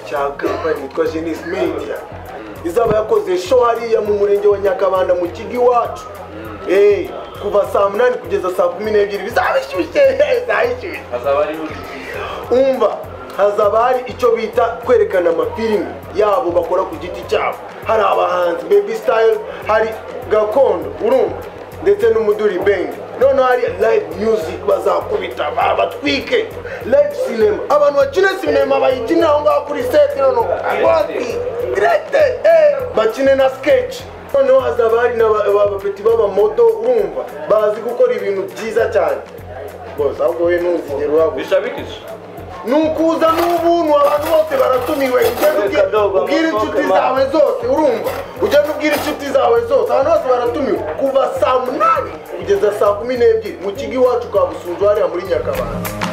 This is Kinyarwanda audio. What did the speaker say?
cya company yitwa Genis Media izaba yakoze show hariya mu murenge wa Nyakabanda mu Kigi wacu kuva saa 8 kugeza saa 12 bizabishyushye hazaba ari umva hazaba hari icyo bita kwerekana amafilimi yabo bakora ku giti cyabo hari abahanzi Baby Style hari gakondo urumva ndetse n'umuduri band none hari live music bazakubita batwike live cinema abantu bakina cinema bayikina aho ngaho kuri set none direct bakine na sketch noneho hazaba hari n'abapeti b'abamodo urumva bazi gukora ibintu byiza cyane bose ahubwo we ntuzigera wabo bishabikije nukuza n'ubuntu abantu bose baratumiwe ubwira inshuti zawe zose urumva ugenda ubwira inshuti zawe zose abantu bose baratumiwe kuva saa 8 kugeza saa 12 mu Kigi wacu ka Busunzu hariya muri Nyakabanda.